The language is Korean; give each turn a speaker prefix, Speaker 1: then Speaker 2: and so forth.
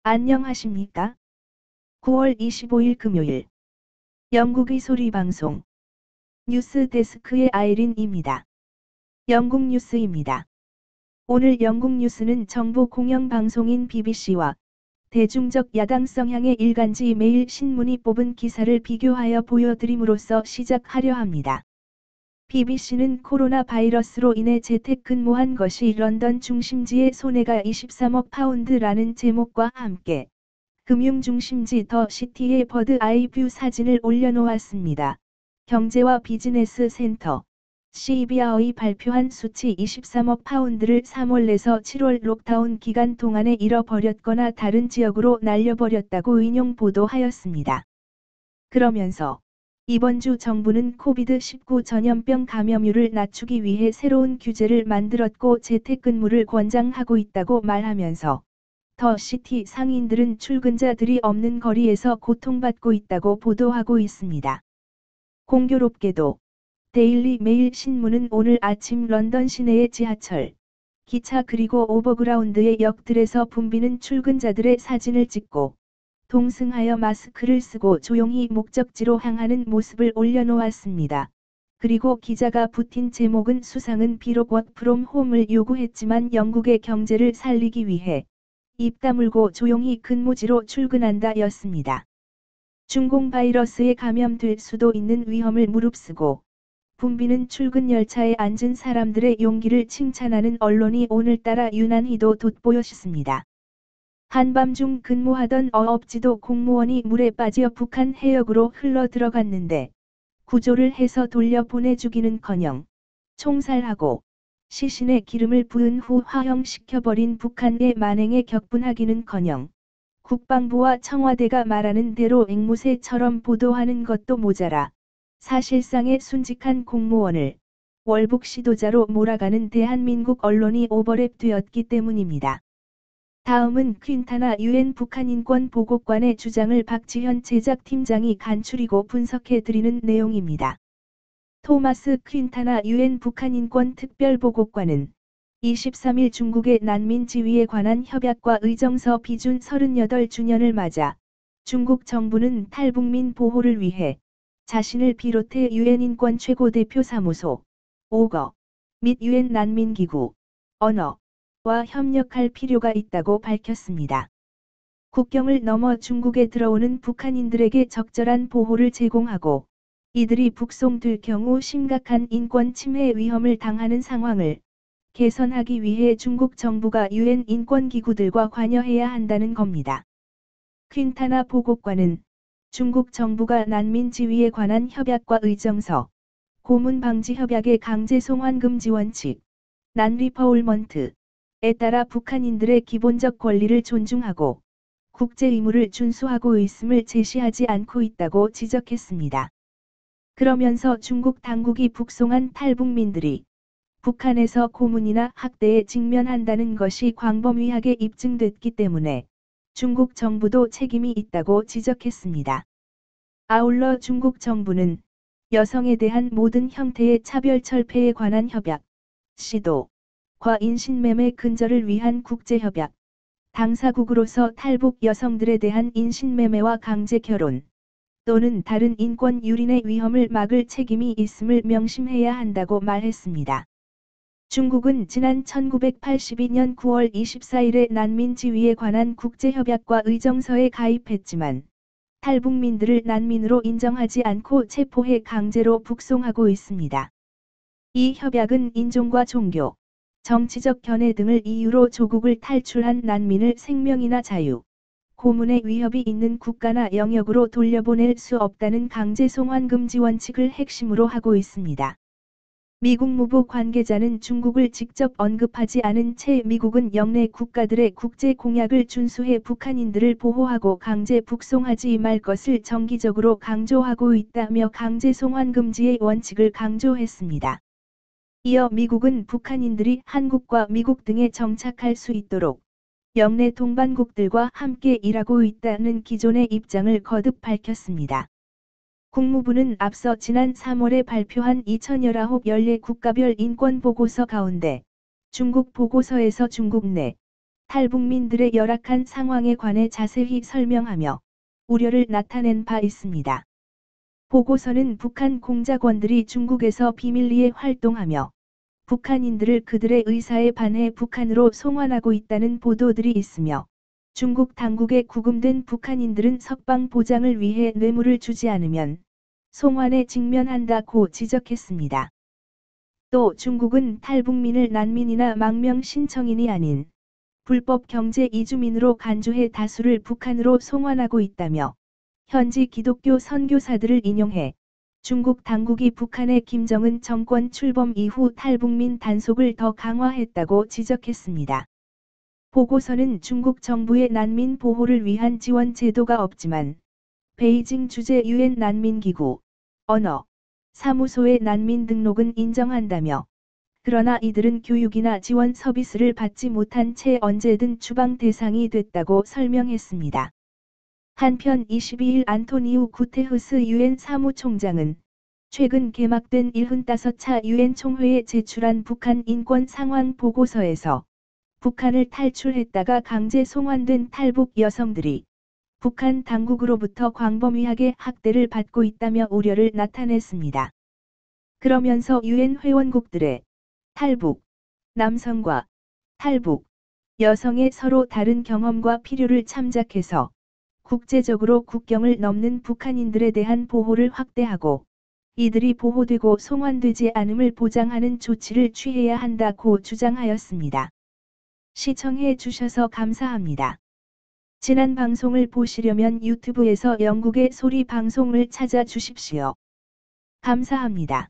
Speaker 1: 안녕하십니까? 9월 25일 금요일 영국의 소리방송 뉴스 데스크의 아이린입니다. 영국 뉴스입니다. 오늘 영국 뉴스는 정보 공영방송인 BBC와 대중적 야당 성향의 일간지 매일 신문이 뽑은 기사를 비교하여 보여드림으로써 시작하려 합니다. BBC는 코로나 바이러스로 인해 재택근무한 것이 런던 중심지의 손해가 23억 파운드라는 제목과 함께 금융중심지 더 시티의 버드 아이뷰 사진을 올려놓았습니다. 경제와 비즈니스 센터 CBR이 발표한 수치 23억 파운드를 3월에서 7월 록다운 기간 동안에 잃어버렸거나 다른 지역으로 날려버렸다고 인용 보도하였습니다. 그러면서 이번 주 정부는 코비드-19 전염병 감염률을 낮추기 위해 새로운 규제를 만들었고 재택근무를 권장하고 있다고 말하면서 더 시티 상인들은 출근자들이 없는 거리에서 고통받고 있다고 보도하고 있습니다. 공교롭게도 데일리 메일 신문은 오늘 아침 런던 시내의 지하철, 기차 그리고 오버그라운드의 역들에서 붐비는 출근자들의 사진을 찍고 동승하여 마스크를 쓰고 조용히 목적지로 향하는 모습을 올려놓았습니다. 그리고 기자가 붙인 제목은 수상은 비록 work from home을 요구했지만 영국의 경제를 살리기 위해 입 다물고 조용히 근무지로 출근한다 였습니다. 중공 바이러스에 감염될 수도 있는 위험을 무릅쓰고 붐비는 출근 열차에 앉은 사람들의 용기를 칭찬하는 언론이 오늘따라 유난히도 돋보였습니다. 한밤중 근무하던 어업지도 공무원이 물에 빠져 북한 해역으로 흘러 들어갔는데 구조를 해서 돌려보내주기는커녕 총살하고 시신에 기름을 부은 후 화형시켜버린 북한의 만행에 격분하기는커녕 국방부와 청와대가 말하는 대로 앵무새처럼 보도하는 것도 모자라 사실상의 순직한 공무원을 월북 시도자로 몰아가는 대한민국 언론이 오버랩되었기 때문입니다. 다음은 퀸타나 유엔 북한인권보고관의 주장을 박지현 제작팀장이 간추리고 분석해드리는 내용입니다. 토마스 퀸타나 유엔 북한인권특별보고관은 23일 중국의 난민 지위에 관한 협약과 의정서 비준 38주년을 맞아 중국 정부는 탈북민 보호를 위해 자신을 비롯해 유엔 인권 최고대표 사무소, 오거, 및 유엔 난민기구, 언어와 협력할 필요가 있다고 밝혔습니다. 국경을 넘어 중국에 들어오는 북한인들에게 적절한 보호를 제공하고 이들이 북송될 경우 심각한 인권 침해 위험을 당하는 상황을 개선하기 위해 중국 정부가 유엔 인권기구들과 관여해야 한다는 겁니다. 퀸타나 보고관은 중국 정부가 난민 지위에 관한 협약과 의정서, 고문 방지 협약의 강제 송환 금지 원칙, 난리퍼울먼트에 따라 북한인들의 기본적 권리를 존중하고 국제 의무를 준수하고 있음을 제시하지 않고 있다고 지적했습니다. 그러면서 중국 당국이 북송한 탈북민들이 북한에서 고문이나 학대에 직면한다는 것이 광범위하게 입증됐기 때문에 중국 정부도 책임이 있다고 지적했습니다. 아울러 중국 정부는 여성에 대한 모든 형태의 차별 철폐에 관한 협약, 시도과 인신매매 근절을 위한 국제협약, 당사국으로서 탈북 여성들에 대한 인신매매와 강제 결혼 또는 다른 인권 유린의 위험을 막을 책임이 있음을 명심해야 한다고 말했습니다. 중국은 지난 1982년 9월 24일에 난민 지위에 관한 국제협약과 의정서에 가입했지만 탈북민들을 난민으로 인정하지 않고 체포해 강제로 북송하고 있습니다. 이 협약은 인종과 종교, 정치적 견해 등을 이유로 조국을 탈출한 난민을 생명이나 자유, 고문의 위협이 있는 국가나 영역으로 돌려보낼 수 없다는 강제 송환 금지 원칙을 핵심으로 하고 있습니다. 미국 무부 관계자는 중국을 직접 언급하지 않은 채 미국은 영내 국가들의 국제 공약을 준수해 북한인들을 보호하고 강제 북송하지 말 것을 정기적으로 강조하고 있다며 강제 송환 금지의 원칙을 강조했습니다. 이어 미국은 북한인들이 한국과 미국 등에 정착할 수 있도록 영내 동반국들과 함께 일하고 있다는 기존의 입장을 거듭 밝혔습니다. 국무부는 앞서 지난 3월에 발표한 2019 연례 국가별 인권보고서 가운데 중국 보고서에서 중국 내 탈북민들의 열악한 상황에 관해 자세히 설명하며 우려를 나타낸 바 있습니다. 보고서는 북한 공작원들이 중국에서 비밀리에 활동하며 북한인들을 그들의 의사에 반해 북한으로 송환하고 있다는 보도들이 있으며 중국 당국에 구금된 북한인들은 석방 보장을 위해 뇌물을 주지 않으면 송환에 직면한다고 지적했습니다. 또 중국은 탈북민을 난민이나 망명 신청인이 아닌 불법 경제 이주민으로 간주해 다수를 북한으로 송환하고 있다며 현지 기독교 선교사들을 인용해 중국 당국이 북한의 김정은 정권 출범 이후 탈북민 단속을 더 강화했다고 지적했습니다. 보고서는 중국 정부의 난민 보호를 위한 지원 제도가 없지만 베이징 주재 유엔 난민기구, 언어, 사무소의 난민 등록은 인정한다며 그러나 이들은 교육이나 지원 서비스를 받지 못한 채 언제든 추방 대상이 됐다고 설명했습니다. 한편 22일 안토니우 구테흐스 유엔 사무총장은 최근 개막된 75차 유엔 총회에 제출한 북한 인권 상황 보고서에서 북한을 탈출했다가 강제 송환된 탈북 여성들이 북한 당국으로부터 광범위하게 학대를 받고 있다며 우려를 나타냈습니다. 그러면서 유엔 회원국들의 탈북, 남성과 탈북, 여성의 서로 다른 경험과 필요를 참작해서 국제적으로 국경을 넘는 북한인들에 대한 보호를 확대하고 이들이 보호되고 송환되지 않음을 보장하는 조치를 취해야 한다고 주장하였습니다. 시청해 주셔서 감사합니다. 지난 방송을 보시려면 유튜브에서 영국의 소리 방송을 찾아주십시오. 감사합니다.